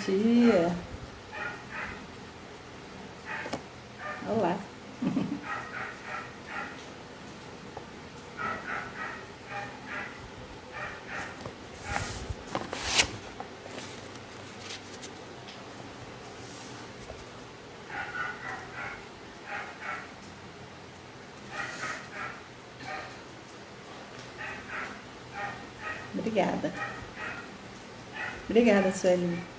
dia. Olá. Obrigada. Obrigada, Sueli.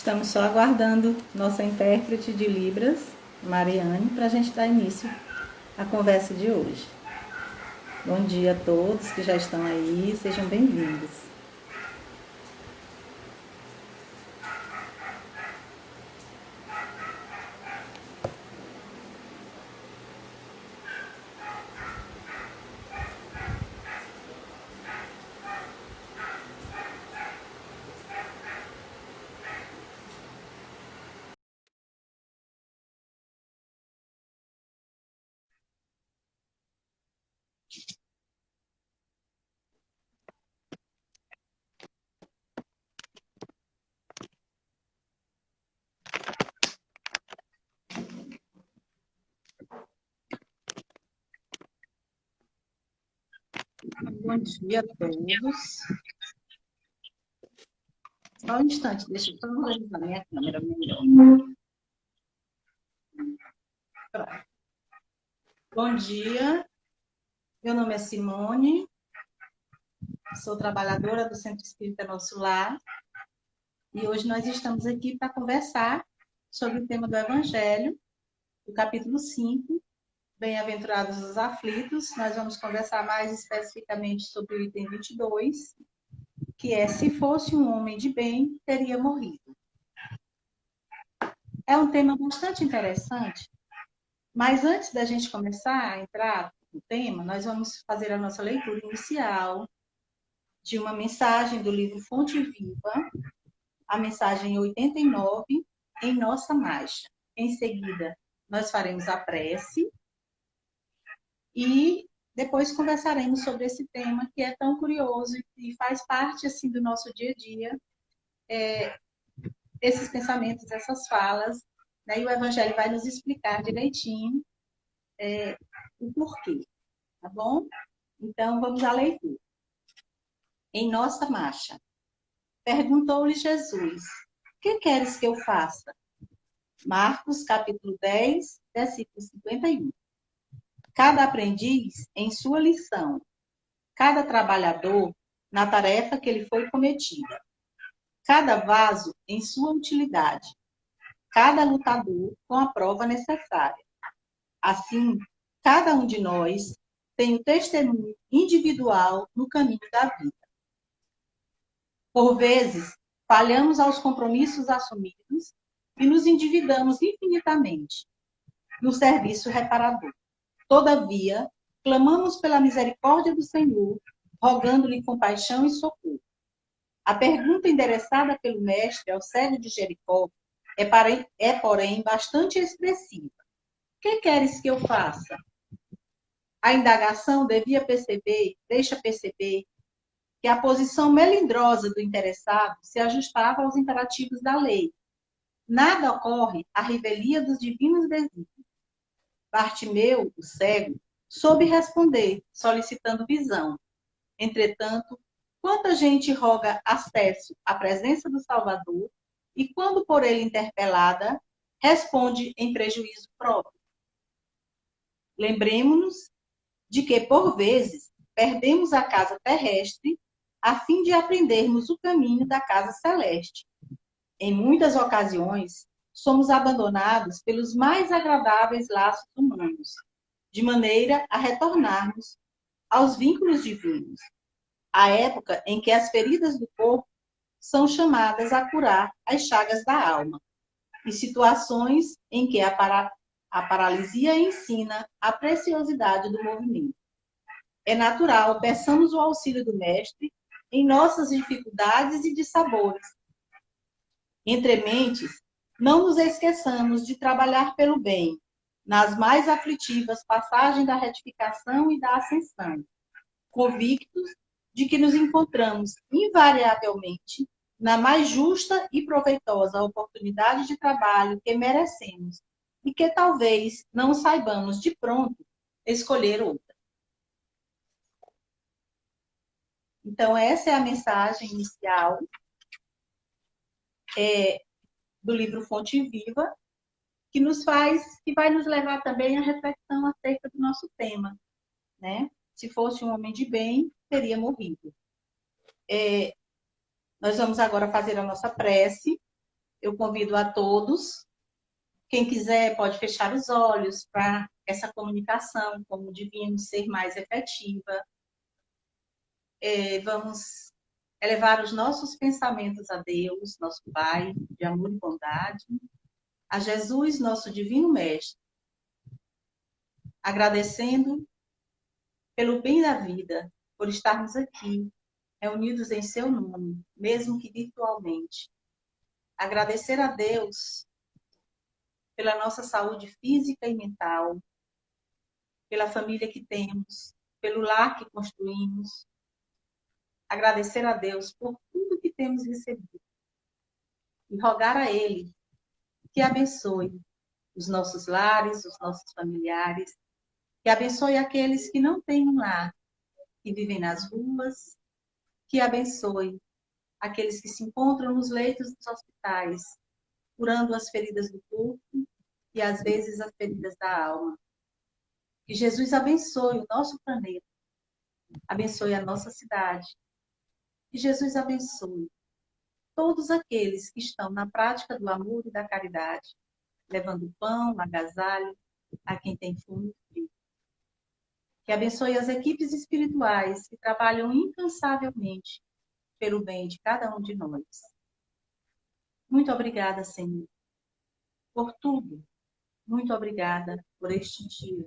Estamos só aguardando nossa intérprete de Libras, Mariane, para a gente dar início à conversa de hoje. Bom dia a todos que já estão aí, sejam bem-vindos. Bom dia a todos. Só um instante, deixa eu só organizar minha câmera melhor. Bom dia, meu nome é Simone, sou trabalhadora do Centro Espírita Nosso Lar e hoje nós estamos aqui para conversar sobre o tema do Evangelho, do capítulo 5, Bem-aventurados os aflitos. Nós vamos conversar mais especificamente sobre o item 22, que é: se fosse um homem de bem, teria morrido. É um tema bastante interessante, mas antes da gente começar a entrar no tema, nós vamos fazer a nossa leitura inicial de uma mensagem do livro Fonte Viva, a mensagem 89, em nossa marcha. Em seguida, nós faremos a prece e depois conversaremos sobre esse tema que é tão curioso e faz parte assim do nosso dia a dia, esses pensamentos, essas falas, né? E o Evangelho vai nos explicar direitinho o porquê, tá bom? Então, vamos à leitura. Em nossa marcha, perguntou-lhe Jesus: que queres que eu faça? Marcos, capítulo 10, versículo 51. Cada aprendiz em sua lição, cada trabalhador na tarefa que lhe foi cometida, cada vaso em sua utilidade, cada lutador com a prova necessária. Assim, cada um de nós tem o testemunho individual no caminho da vida. Por vezes, falhamos aos compromissos assumidos e nos endividamos infinitamente no serviço reparador. Todavia, clamamos pela misericórdia do Senhor, rogando-lhe compaixão e socorro. A pergunta endereçada pelo mestre ao cego de Jericó porém, bastante expressiva. Que queres que eu faça? A indagação deixa perceber que a posição melindrosa do interessado se ajustava aos imperativos da lei, nada ocorre à revelia dos divinos desígnios. Bartimeu, o cego, soube responder, solicitando visão. Entretanto, quanta gente roga acesso à presença do Salvador e, quando por ele interpelada, responde em prejuízo próprio. Lembremos-nos de que, por vezes, perdemos a casa terrestre a fim de aprendermos o caminho da casa celeste. Em muitas ocasiões, somos abandonados pelos mais agradáveis laços humanos, de maneira a retornarmos aos vínculos divinos, a época em que as feridas do corpo são chamadas a curar as chagas da alma, e situações em que a paralisia ensina a preciosidade do movimento. É natural, peçamos o auxílio do Mestre em nossas dificuldades e dissabores. Entre mentes, não nos esqueçamos de trabalhar pelo bem, nas mais aflitivas passagens da retificação e da ascensão, convictos de que nos encontramos invariavelmente na mais justa e proveitosa oportunidade de trabalho que merecemos e que talvez não saibamos de pronto escolher outra. Então, essa é a mensagem inicial do livro Fonte Viva, que vai nos levar também à reflexão acerca do nosso tema, né? Se fosse um homem de bem, teria morrido. Nós vamos agora fazer a nossa prece. Eu convido a todos. Quem quiser pode fechar os olhos para essa comunicação com o divino ser mais efetiva. Vamos elevar os nossos pensamentos a Deus, nosso Pai, de amor e bondade, a Jesus, nosso divino Mestre, agradecendo pelo bem da vida, por estarmos aqui, reunidos em seu nome, mesmo que virtualmente. Agradecer a Deus pela nossa saúde física e mental, pela família que temos, pelo lar que construímos. Agradecer a Deus por tudo que temos recebido e rogar a Ele que abençoe os nossos lares, os nossos familiares, que abençoe aqueles que não têm um lar, que vivem nas ruas, que abençoe aqueles que se encontram nos leitos dos hospitais, curando as feridas do corpo e às vezes as feridas da alma. Que Jesus abençoe o nosso planeta, abençoe a nossa cidade. Que Jesus abençoe todos aqueles que estão na prática do amor e da caridade, levando pão, agasalho a quem tem fome e frio. Que abençoe as equipes espirituais que trabalham incansavelmente pelo bem de cada um de nós. Muito obrigada, Senhor, por tudo. Muito obrigada por este dia.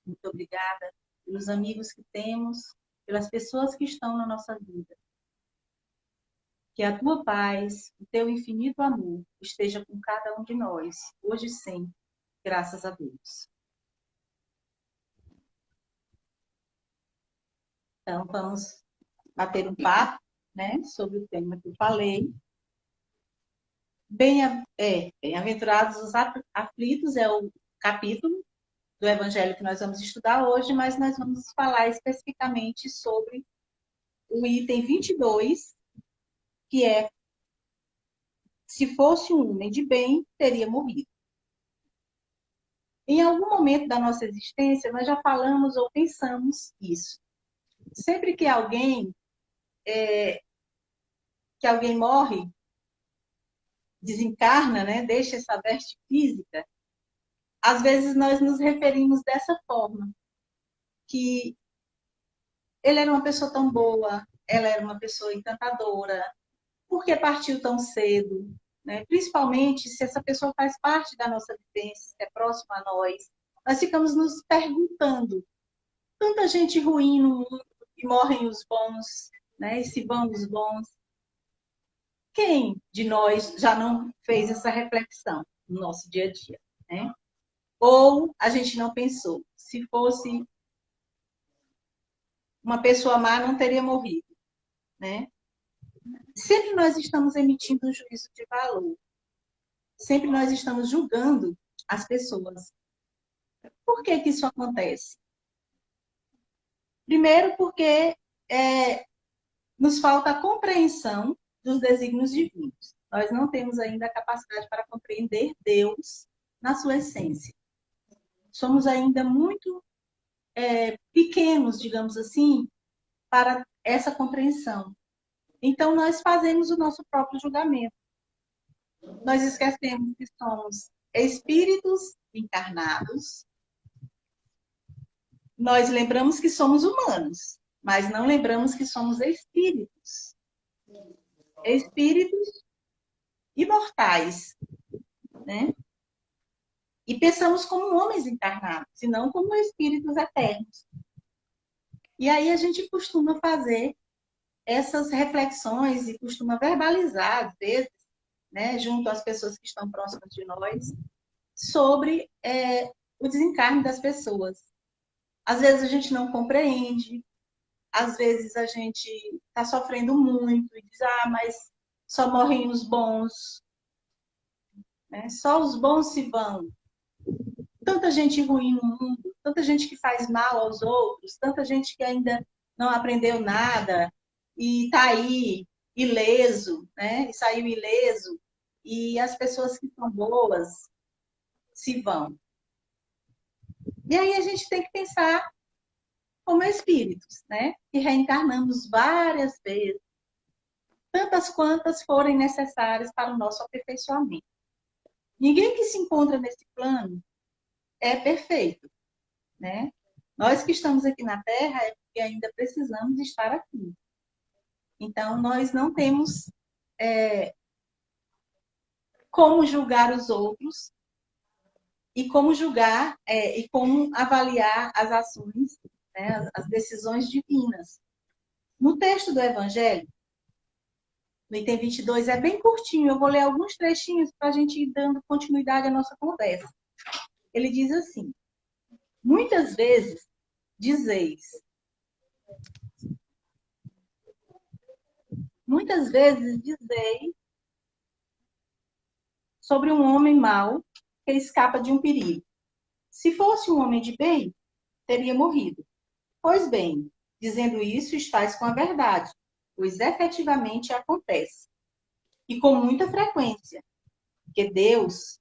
Muito obrigada pelos amigos que temos, pelas pessoas que estão na nossa vida. Que a tua paz, o teu infinito amor esteja com cada um de nós, hoje e sempre, graças a Deus. Então, vamos bater um papo, né, sobre o tema que eu falei. Bem-aventurados os aflitos é o capítulo do Evangelho que nós vamos estudar hoje, mas nós vamos falar especificamente sobre o item 22, que é: se fosse um homem de bem, teria morrido. Em algum momento da nossa existência, nós já falamos ou pensamos isso. Sempre que alguém morre, desencarna, né, deixa essa veste física, às vezes nós nos referimos dessa forma, que ele era uma pessoa tão boa, ela era uma pessoa encantadora, por que partiu tão cedo? Né? Principalmente se essa pessoa faz parte da nossa vivência, se é próxima a nós ficamos nos perguntando, tanta gente ruim no mundo e morrem os bons, né? E se vão os bons. Quem de nós já não fez essa reflexão no nosso dia a dia? Né? Ou a gente não pensou, se fosse uma pessoa má, não teria morrido. Né? Sempre nós estamos emitindo um juízo de valor. sempre nós estamos julgando as pessoas. Por que que isso acontece? Primeiro, porque nos falta a compreensão dos desígnios divinos. Nós não temos ainda a capacidade para compreender Deus na sua essência. Somos ainda muito pequenos, digamos assim, para essa compreensão. Então, nós fazemos o nosso próprio julgamento. Nós esquecemos que somos espíritos encarnados. Nós lembramos que somos humanos, mas não lembramos que somos espíritos. Espíritos imortais, né? E pensamos como homens encarnados, e não como espíritos eternos. E aí a gente costuma fazer essas reflexões e costuma verbalizar, às vezes, né, junto às pessoas que estão próximas de nós, sobre o desencarne das pessoas. Às vezes a gente não compreende, às vezes a gente está sofrendo muito e diz, mas só morrem os bons, né? Só os bons se vão. Tanta gente ruim no mundo, tanta gente que faz mal aos outros, tanta gente que ainda não aprendeu nada e está aí ileso, né? E saiu ileso, e as pessoas que são boas se vão. E aí a gente tem que pensar como espíritos, né? Que reencarnamos várias vezes, tantas quantas forem necessárias para o nosso aperfeiçoamento. Ninguém que se encontra nesse plano é perfeito, né? Nós que estamos aqui na Terra é porque ainda precisamos estar aqui. Então, nós não temos como julgar os outros e como julgar e como avaliar as ações, né, as decisões divinas. No texto do Evangelho, no item 22, é bem curtinho, eu vou ler alguns trechinhos para a gente ir dando continuidade à nossa conversa. Ele diz assim: muitas vezes dizeis, sobre um homem mau que escapa de um perigo. Se fosse um homem de bem, teria morrido. Pois bem, dizendo isso, estás com a verdade, pois efetivamente acontece. E com muita frequência, que Deus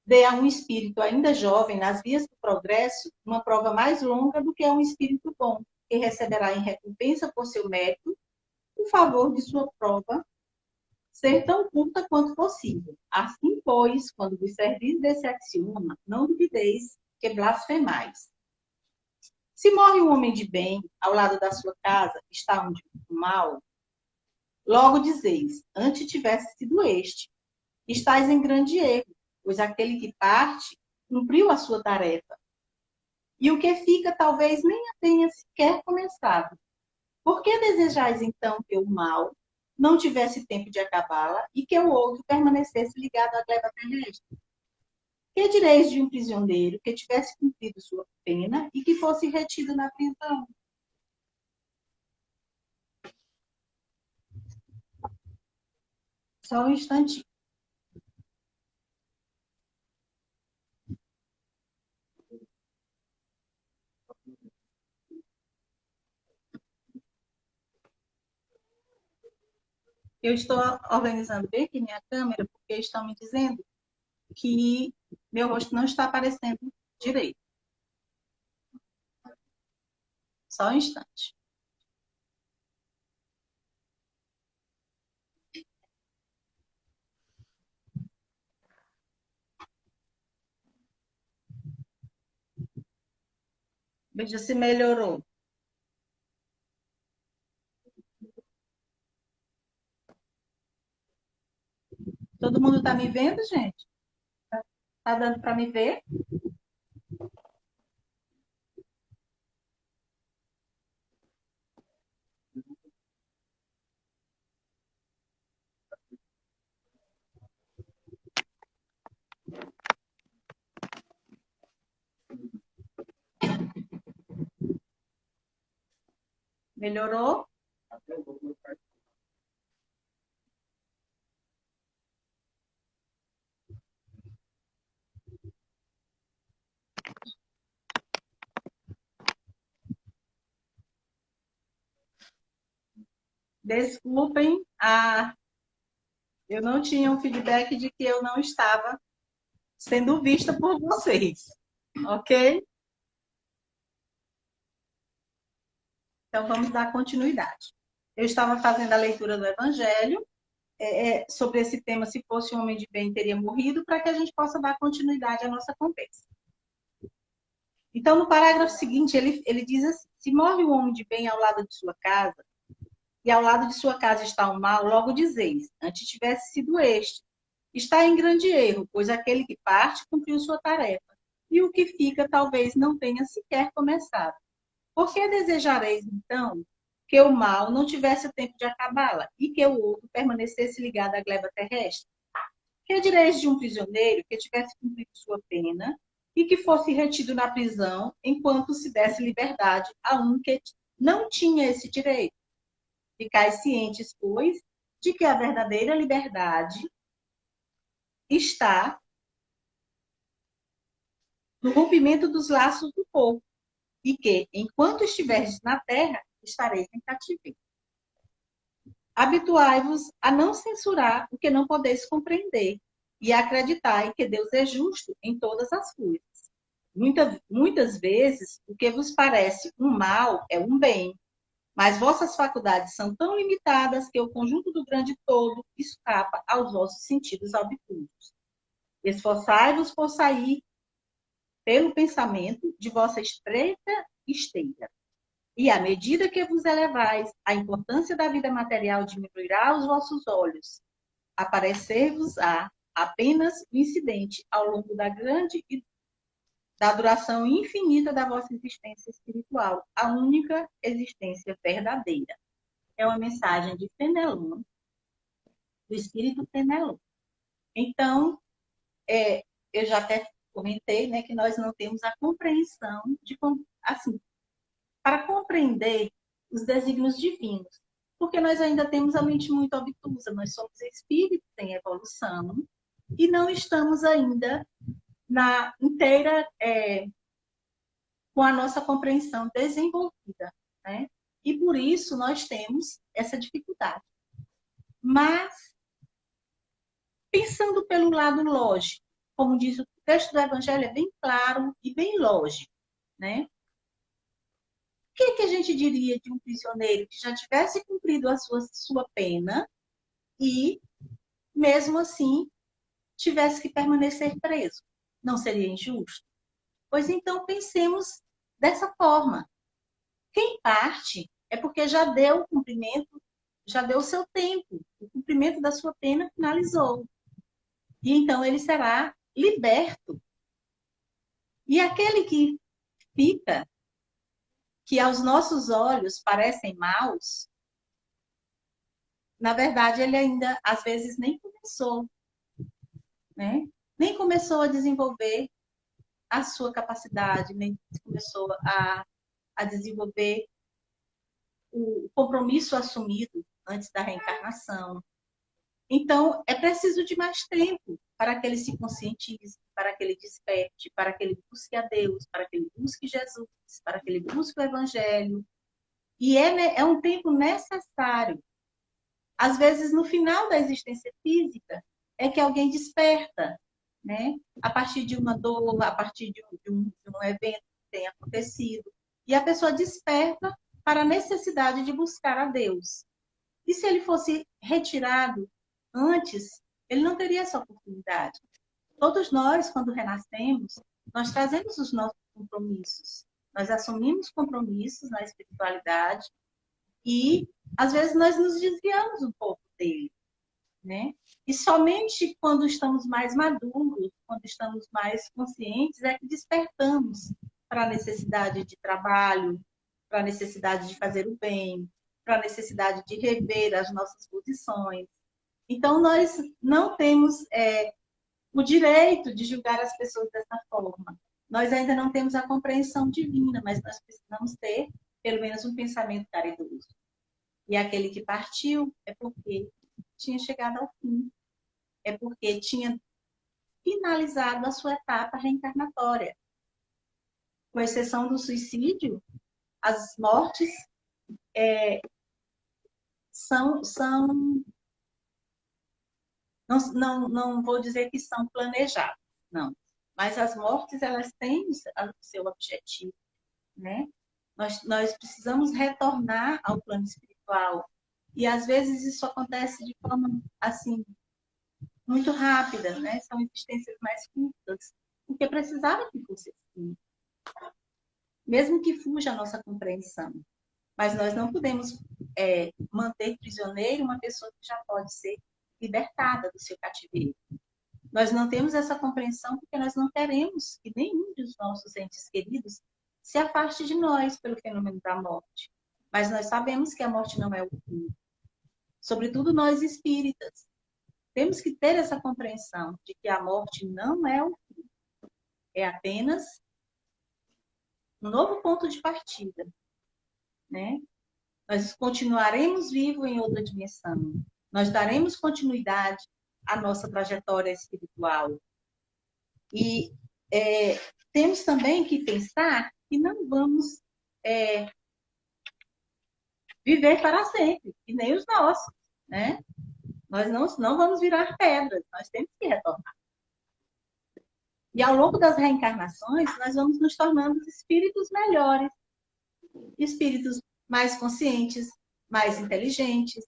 dê a um espírito ainda jovem nas vias do progresso uma prova mais longa do que a um espírito bom, que receberá em recompensa por seu mérito o favor de sua prova ser tão curta quanto possível. Assim, pois, quando vos servis desse axioma, não duvideis que blasfemais. Se morre um homem de bem, ao lado da sua casa está um de mal, logo dizeis, antes tivesse sido este. Estais em grande erro, pois aquele que parte cumpriu a sua tarefa. E o que fica talvez nem a tenha sequer começado. Por que desejais então que o mal não tivesse tempo de acabá-la e que o outro permanecesse ligado à gleba terrestre? Que direis de um prisioneiro que tivesse cumprido sua pena e que fosse retido na prisão? Só um instantinho. Eu estou organizando bem aqui minha câmera porque estão me dizendo que meu rosto não está aparecendo direito. Só um instante. Veja se melhorou. Todo mundo está me vendo, gente? Tá dando para me ver? Melhorou? Desculpem, eu não tinha um feedback de que eu não estava sendo vista por vocês, ok? Então, vamos dar continuidade. Eu estava fazendo a leitura do Evangelho, sobre esse tema, se fosse um homem de bem, teria morrido, para que a gente possa dar continuidade à nossa conversa. Então, no parágrafo seguinte, ele diz assim: se morre um homem de bem ao lado de sua casa, e ao lado de sua casa está o mal, logo dizeis, antes tivesse sido este. Está em grande erro, pois aquele que parte cumpriu sua tarefa, e o que fica talvez não tenha sequer começado. Por que desejareis, então, que o mal não tivesse tempo de acabá-la, e que o outro permanecesse ligado à gleba terrestre? Que direis de um prisioneiro que tivesse cumprido sua pena e que fosse retido na prisão enquanto se desse liberdade a um que não tinha esse direito? Ficais cientes, pois, de que a verdadeira liberdade está no rompimento dos laços do corpo, e que, enquanto estiveres na terra, estareis em cativeiro. Habituai-vos a não censurar o que não podeis compreender, e acreditai que Deus é justo em todas as coisas. Muitas vezes, o que vos parece um mal é um bem, mas vossas faculdades são tão limitadas que o conjunto do grande todo escapa aos vossos sentidos obtusos. Esforçai-vos por sair pelo pensamento de vossa estreita esteira. E à medida que vos elevais, a importância da vida material diminuirá aos vossos olhos. Aparecer-vos-á apenas o incidente ao longo da duração infinita da vossa existência espiritual, a única existência verdadeira. É uma mensagem de Fenelon, do espírito Fenelon. Então, eu já até comentei, né, que nós não temos a compreensão de, assim, para compreender os desígnios divinos, porque nós ainda temos a mente muito obtusa, nós somos espíritos em evolução e não estamos ainda na inteira com a nossa compreensão desenvolvida, né? E por isso nós temos essa dificuldade. Mas, pensando pelo lado lógico, como diz o texto do Evangelho, é bem claro e bem lógico, né? O que a gente diria de um prisioneiro que já tivesse cumprido a sua pena e, mesmo assim, tivesse que permanecer preso? Não seria injusto? Pois então, pensemos dessa forma. Quem parte é porque já deu o cumprimento, já deu o seu tempo. O cumprimento da sua pena finalizou. E então ele será liberto. E aquele que fica, que aos nossos olhos parecem maus, na verdade ele ainda, às vezes, nem começou, né? Nem começou a desenvolver a sua capacidade, nem começou a desenvolver o compromisso assumido antes da reencarnação. Então, é preciso de mais tempo para que ele se conscientize, para que ele desperte, para que ele busque a Deus, para que ele busque Jesus, para que ele busque o Evangelho. E é um tempo necessário. Às vezes, no final da existência física, é que alguém desperta, né? A partir de uma dor, a partir de um evento que tem acontecido. E a pessoa desperta para a necessidade de buscar a Deus. E se ele fosse retirado antes, ele não teria essa oportunidade. Todos nós, quando renascemos, nós trazemos os nossos compromissos. Nós assumimos compromissos na espiritualidade e, às vezes, nós nos desviamos um pouco dele, né? E somente quando estamos mais maduros, quando estamos mais conscientes, é que despertamos para a necessidade de trabalho, para a necessidade de fazer o bem, para a necessidade de rever as nossas posições. Então, nós não temos o direito de julgar as pessoas dessa forma. Nós ainda não temos a compreensão divina, mas nós precisamos ter, pelo menos, um pensamento caridoso. E aquele que partiu é porque tinha chegado ao fim, é porque tinha finalizado a sua etapa reencarnatória. Com exceção do suicídio, as mortes são não vou dizer que são planejadas, não. Mas as mortes, elas têm o seu objetivo, né? Nós precisamos retornar ao plano espiritual. E, às vezes, isso acontece de forma, assim, muito rápida, né? São existências mais curtas, porque precisava que fosse assim. Mesmo que fuja a nossa compreensão. Mas nós não podemos manter prisioneiro uma pessoa que já pode ser libertada do seu cativeiro. Nós não temos essa compreensão porque nós não queremos que nenhum dos nossos entes queridos se afaste de nós pelo fenômeno da morte. Mas nós sabemos que a morte não é o fim. Sobretudo nós espíritas. Temos que ter essa compreensão de que a morte não é o fim. É apenas um novo ponto de partida, né? Nós continuaremos vivos em outra dimensão. Nós daremos continuidade à nossa trajetória espiritual. E temos também que pensar que não vamos viver para sempre, e nem os nossos, né? Nós não vamos virar pedras, nós temos que retornar. E ao longo das reencarnações, nós vamos nos tornando espíritos melhores, espíritos mais conscientes, mais inteligentes,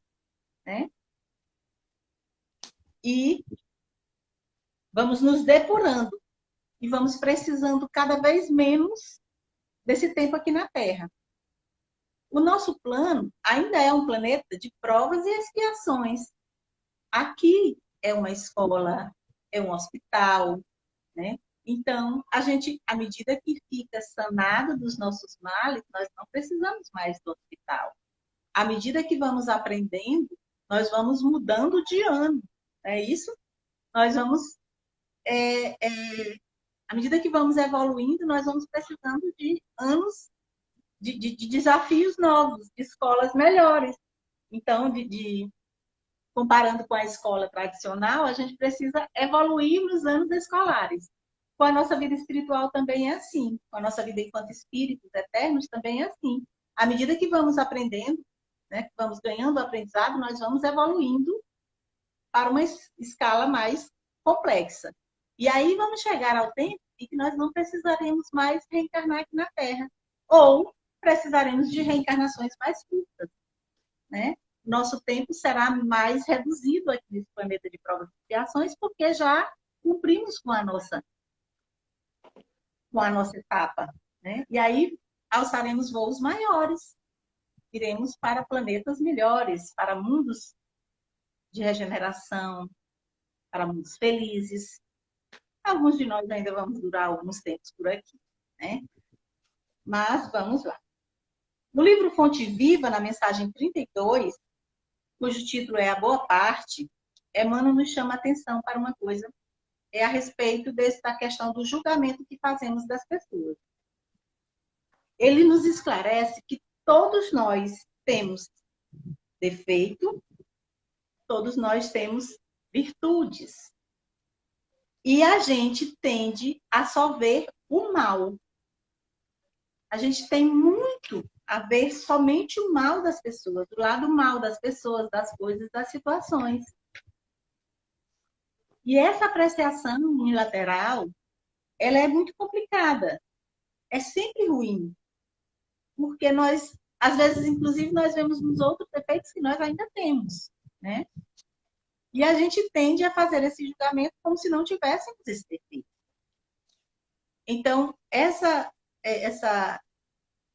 né? E vamos nos depurando e vamos precisando cada vez menos desse tempo aqui na Terra. O nosso plano ainda é um planeta de provas e expiações. Aqui é uma escola, é um hospital, né? Então, a gente, à medida que fica sanado dos nossos males, nós não precisamos mais do hospital. À medida que vamos aprendendo, nós vamos mudando de ano. É isso? Nós vamos, à medida que vamos evoluindo, nós vamos precisando de anos de desafios novos, de escolas melhores. Então, comparando com a escola tradicional, a gente precisa evoluir nos anos escolares. Com a nossa vida espiritual também é assim. Com a nossa vida enquanto espíritos eternos também é assim. À medida que vamos aprendendo, né, que vamos ganhando aprendizado, nós vamos evoluindo para uma escala mais complexa. E aí vamos chegar ao tempo em que nós não precisaremos mais reencarnar aqui na Terra. Ou precisaremos de reencarnações mais curtas, né? Nosso tempo será mais reduzido aqui nesse planeta de provas e expiações, porque já cumprimos com a nossa etapa, né? E aí alçaremos voos maiores, iremos para planetas melhores, para mundos de regeneração, para mundos felizes. Alguns de nós ainda vamos durar alguns tempos por aqui, né? Mas vamos lá. No livro Fonte Viva, na mensagem 32, cujo título é A Boa Parte, Emmanuel nos chama a atenção para uma coisa, a respeito da questão do julgamento que fazemos das pessoas. Ele nos esclarece que todos nós temos defeito, todos nós temos virtudes. E a gente tende a só ver o mal. A gente tem muito a ver somente o mal das pessoas, o lado mal das pessoas, das coisas, das situações. E essa apreciação unilateral, ela é muito complicada. É sempre ruim. Porque nós, às vezes, inclusive, nós vemos nos outros defeitos que nós ainda temos, né? E a gente tende a fazer esse julgamento como se não tivéssemos esse defeito. Então, essa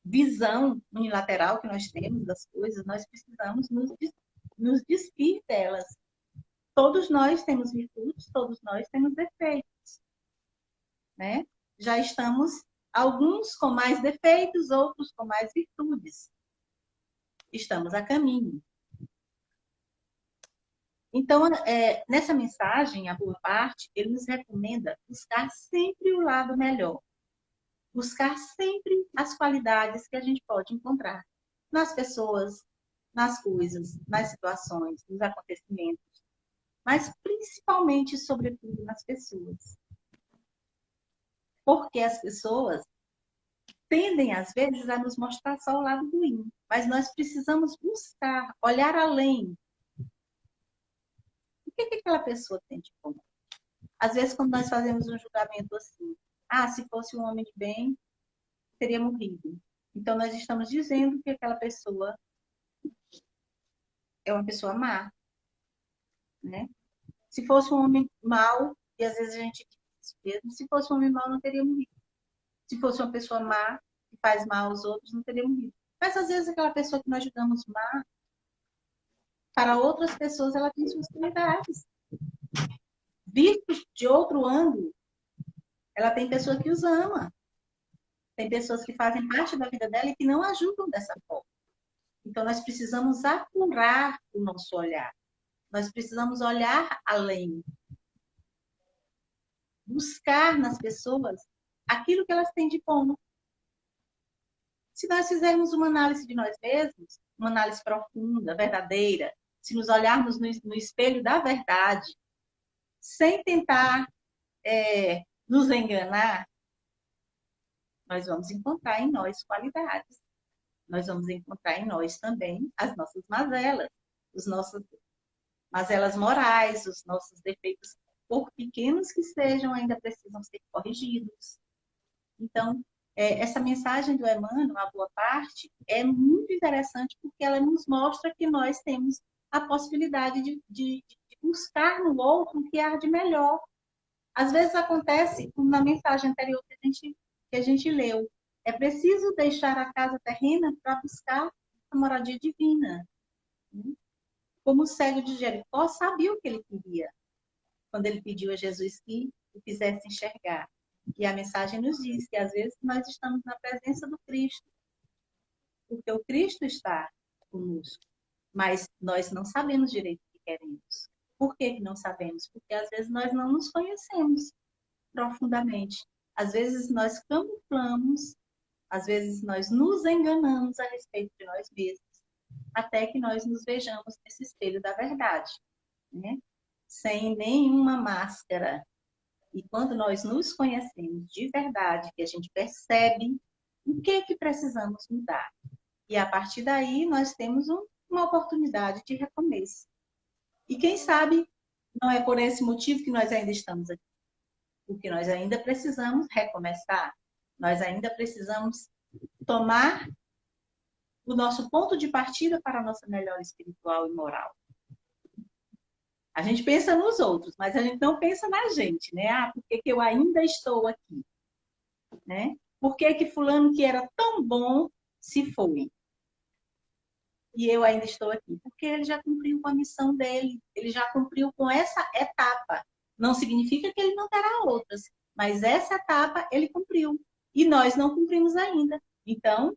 visão unilateral que nós temos das coisas, nós precisamos nos despir delas. Todos nós temos virtudes, todos nós temos defeitos, né? Já estamos, alguns com mais defeitos, outros com mais virtudes. Estamos a caminho. Então, nessa mensagem, a boa parte, ele nos recomenda buscar sempre o lado melhor. Buscar sempre as qualidades que a gente pode encontrar nas pessoas, nas coisas, nas situações, nos acontecimentos, mas principalmente, sobretudo, nas pessoas. Porque as pessoas, tendem, às vezes, a nos mostrar só o lado ruim. Mas nós precisamos buscar, olhar além. O que aquela pessoa tem de bom? Às vezes, quando nós fazemos um julgamento assim, se fosse um homem de bem, teria morrido. Então, nós estamos dizendo que aquela pessoa é uma pessoa má, né? Se fosse um homem mau, e às vezes a gente diz isso mesmo, se fosse um homem mau, não teria morrido. Se fosse uma pessoa má, que faz mal aos outros, não teria morrido. Mas às vezes aquela pessoa que nós julgamos má, para outras pessoas, ela tem suas qualidades. Visto de outro ângulo, ela tem pessoa que os ama. Tem pessoas que fazem parte da vida dela e que não ajudam dessa forma. Então, nós precisamos apurar o nosso olhar. Nós precisamos olhar além. Buscar nas pessoas aquilo que elas têm de bom. Se nós fizermos uma análise de nós mesmos, uma análise profunda, verdadeira, se nos olharmos no espelho da verdade, sem tentar nos enganar, nós vamos encontrar em nós qualidades. Nós vamos encontrar em nós também as nossas mazelas, os nossos mazelas morais, os nossos defeitos, por pequenos que sejam, ainda precisam ser corrigidos. Então, essa mensagem do Emmanuel, a boa parte, é muito interessante porque ela nos mostra que nós temos a possibilidade de buscar no outro o que há de melhor. Às vezes acontece, como na mensagem anterior que a gente leu, é preciso deixar a casa terrena para buscar a moradia divina. Como o cego de Jericó sabia o que ele queria, quando ele pediu a Jesus que o fizesse enxergar. E a mensagem nos diz que às vezes nós estamos na presença do Cristo, porque o Cristo está conosco, mas nós não sabemos direito o que queremos. Por que não sabemos? Porque às vezes nós não nos conhecemos profundamente. Às vezes nós camuflamos, às vezes nós nos enganamos a respeito de nós mesmos, até que nós nos vejamos nesse espelho da verdade, né? Sem nenhuma máscara. E quando nós nos conhecemos de verdade, que a gente percebe o que precisamos mudar. E a partir daí nós temos uma oportunidade de recomeço. E quem sabe não é por esse motivo que nós ainda estamos aqui. Porque nós ainda precisamos recomeçar. Nós ainda precisamos tomar o nosso ponto de partida para a nossa melhora espiritual e moral. A gente pensa nos outros, mas a gente não pensa na gente, né? Por que eu ainda estou aqui? Né? Por que fulano que era tão bom se foi? E eu ainda estou aqui? Porque ele já cumpriu com a missão dele, ele já cumpriu com essa etapa. Não significa que ele não terá outras, mas essa etapa ele cumpriu. E nós não cumprimos ainda. Então,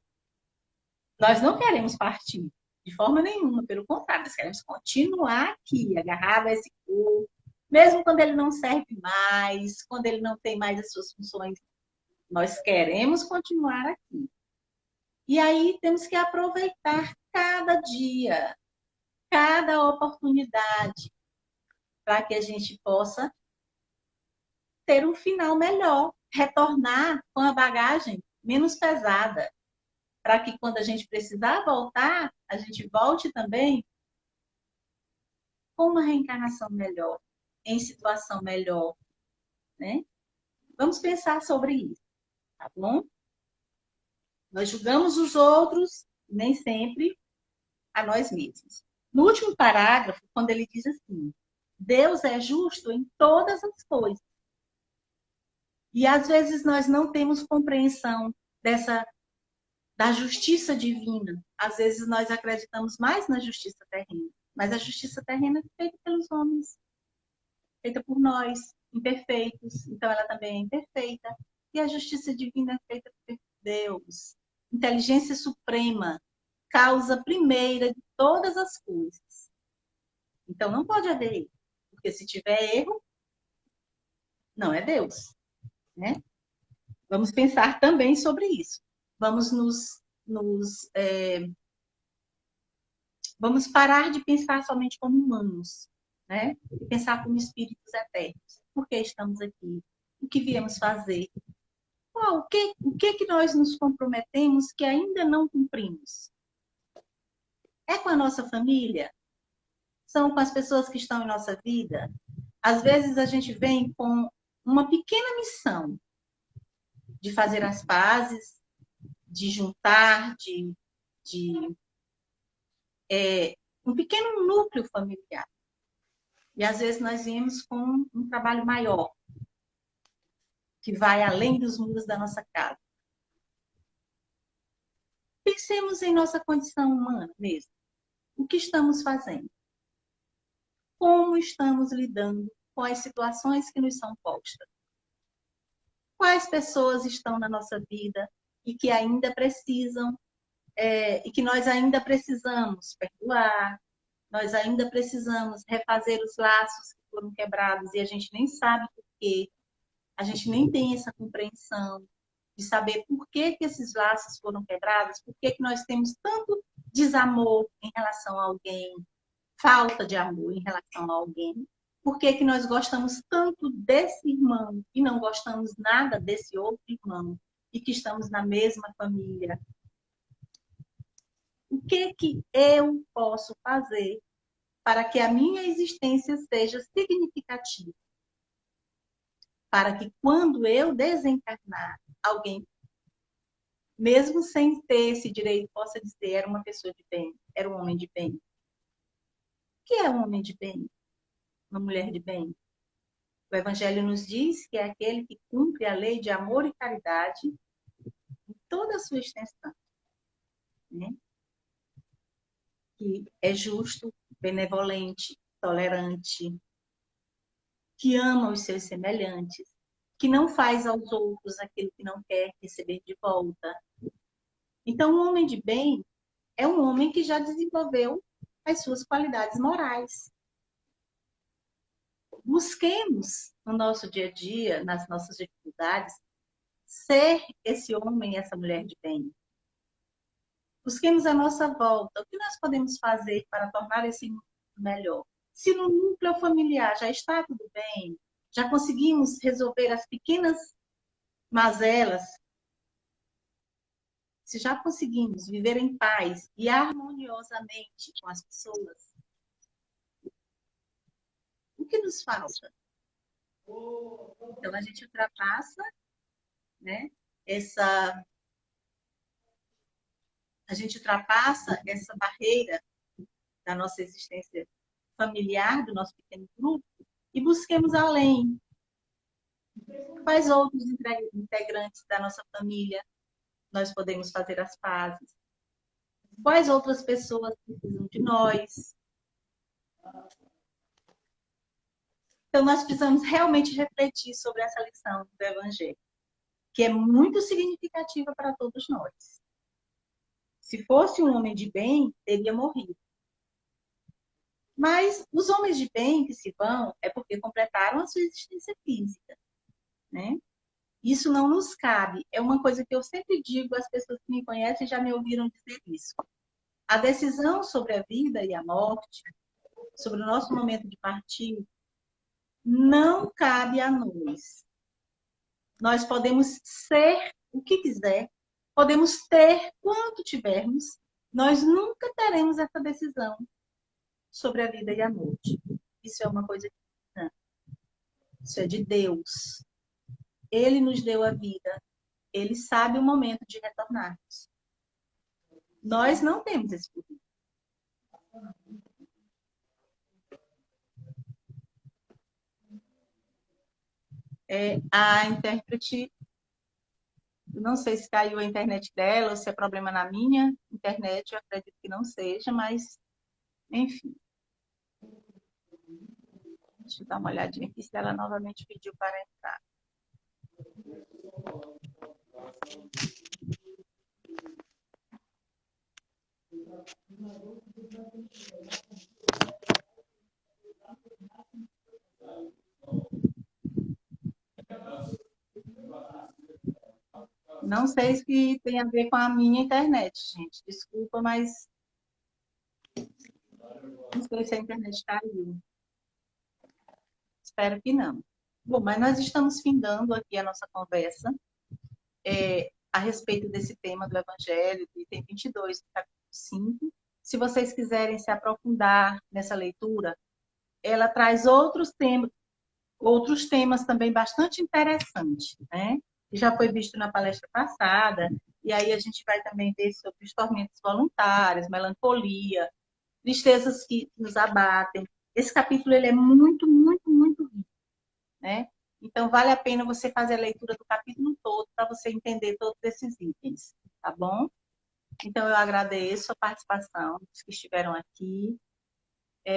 nós não queremos partir de forma nenhuma, pelo contrário, nós queremos continuar aqui, agarrado a esse corpo, mesmo quando ele não serve mais, quando ele não tem mais as suas funções, nós queremos continuar aqui. E aí temos que aproveitar cada dia, cada oportunidade, para que a gente possa ter um final melhor, retornar com a bagagem menos pesada, para que quando a gente precisar voltar, a gente volte também com uma reencarnação melhor, em situação melhor, né? Vamos pensar sobre isso, tá bom? Nós julgamos os outros, nem sempre a nós mesmos. No último parágrafo, quando ele diz assim, Deus é justo em todas as coisas. E às vezes nós não temos compreensão da justiça divina. Às vezes nós acreditamos mais na justiça terrena. Mas a justiça terrena é feita pelos homens, feita por nós, imperfeitos. Então ela também é imperfeita. E a justiça divina é feita por Deus. Inteligência suprema, causa primeira de todas as coisas. Então não pode haver erro. Porque se tiver erro, não é Deus. Né? Vamos pensar também sobre isso. Vamos vamos parar de pensar somente como humanos, né? E pensar como espíritos eternos. Por que estamos aqui? O que viemos fazer? O que que nós nos comprometemos que ainda não cumprimos? É com a nossa família? São com as pessoas que estão em nossa vida? Às vezes a gente vem com uma pequena missão de fazer as pazes, de juntar, de um pequeno núcleo familiar. E às vezes nós viemos com um trabalho maior, que vai além dos muros da nossa casa. Pensemos em nossa condição humana mesmo. O que estamos fazendo? Como estamos lidando com as situações que nos são postas? Quais pessoas estão na nossa vida e que ainda precisam, e que nós ainda precisamos perdoar, nós ainda precisamos refazer os laços que foram quebrados e a gente nem sabe por quê, a gente nem tem essa compreensão de saber por que que esses laços foram quebrados, por que que nós temos tanto desamor em relação a alguém, falta de amor em relação a alguém. Por que que nós gostamos tanto desse irmão e não gostamos nada desse outro irmão e que estamos na mesma família? O que que eu posso fazer para que a minha existência seja significativa? Para que quando eu desencarnar, alguém, mesmo sem ter esse direito, possa dizer era uma pessoa de bem, era um homem de bem. O que é um homem de bem? Uma mulher de bem? O Evangelho nos diz que é aquele que cumpre a lei de amor e caridade em toda a sua extensão, né? Que é justo, benevolente, tolerante, que ama os seus semelhantes, que não faz aos outros aquilo que não quer receber de volta. Então, um homem de bem é um homem que já desenvolveu as suas qualidades morais. Busquemos no nosso dia a dia, nas nossas dificuldades, ser esse homem e essa mulher de bem. Busquemos a nossa volta. O que nós podemos fazer para tornar esse mundo melhor? Se no núcleo familiar já está tudo bem, já conseguimos resolver as pequenas mazelas, se já conseguimos viver em paz e harmoniosamente com as pessoas, o que nos falta? Então, a gente ultrapassa, né, a gente ultrapassa essa barreira da nossa existência familiar, do nosso pequeno grupo, e busquemos além. Quais outros integrantes da nossa família nós podemos fazer as pazes? Quais outras pessoas precisam de nós? Então, nós precisamos realmente refletir sobre essa lição do Evangelho, que é muito significativa para todos nós. Se fosse um homem de bem, teria morrido. Mas os homens de bem que se vão é porque completaram a sua existência física, né? Isso não nos cabe. É uma coisa que eu sempre digo às pessoas que me conhecem já me ouviram dizer isso. A decisão sobre a vida e a morte, sobre o nosso momento de partir, não cabe a nós. Nós podemos ser o que quiser, podemos ter quanto tivermos, nós nunca teremos essa decisão sobre a vida e a morte. Isso é uma coisa que não. Isso é de Deus. Ele nos deu a vida. Ele sabe o momento de retornarmos. Nós não temos esse poder. A intérprete, não sei se caiu a internet dela ou se é problema na minha internet, eu acredito que não seja, mas, enfim. Deixa eu dar uma olhadinha aqui se ela novamente pediu para entrar. Não sei se tem a ver com a minha internet, gente. Desculpa, mas não sei se a internet caiu. Espero que não. Bom, mas nós estamos findando aqui a nossa conversa. a respeito desse tema do Evangelho, do item 22, do capítulo 5. Se vocês quiserem se aprofundar nessa leitura, ela traz outros temas também bastante interessantes, né? Que já foi visto na palestra passada, e aí a gente vai também ver sobre os tormentos voluntários, melancolia, tristezas que nos abatem. Esse capítulo ele é muito, muito, muito rico, né? Então, vale a pena você fazer a leitura do capítulo todo para você entender todos esses itens, tá bom? Então, eu agradeço a participação dos que estiveram aqui.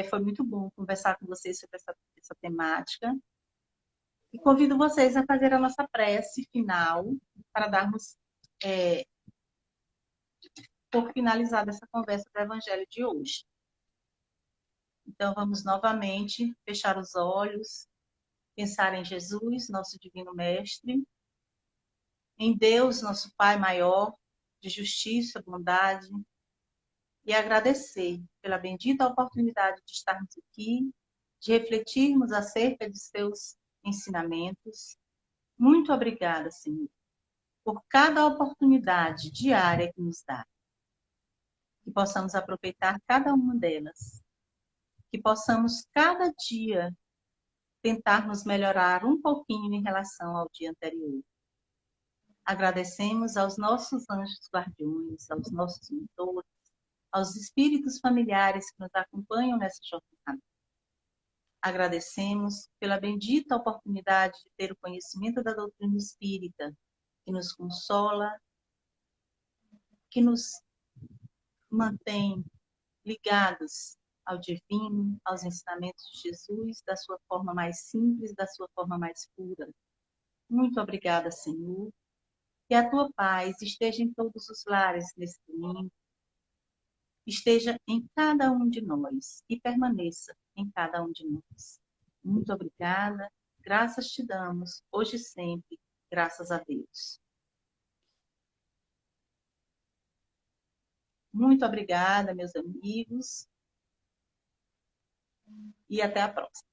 Foi muito bom conversar com vocês sobre essa temática. E convido vocês a fazer a nossa prece final para darmos por finalizada essa conversa do Evangelho de hoje. Então, vamos novamente fechar os olhos, pensar em Jesus, nosso Divino Mestre, em Deus, nosso Pai maior, de justiça, bondade, e agradecer pela bendita oportunidade de estarmos aqui, de refletirmos acerca de seus ensinamentos. Muito obrigada, Senhor, por cada oportunidade diária que nos dá. Que possamos aproveitar cada uma delas. Que possamos, cada dia, tentar nos melhorar um pouquinho em relação ao dia anterior. Agradecemos aos nossos anjos guardiões, aos nossos mentores, aos espíritos familiares que nos acompanham nessa jornada. Agradecemos pela bendita oportunidade de ter o conhecimento da doutrina espírita, que nos consola, que nos mantém ligados ao divino, aos ensinamentos de Jesus, da sua forma mais simples, da sua forma mais pura. Muito obrigada, Senhor. Que a tua paz esteja em todos os lares nesse domingo, esteja em cada um de nós e permaneça em cada um de nós. Muito obrigada. Graças te damos, hoje e sempre. Graças a Deus. Muito obrigada, meus amigos. E até a próxima.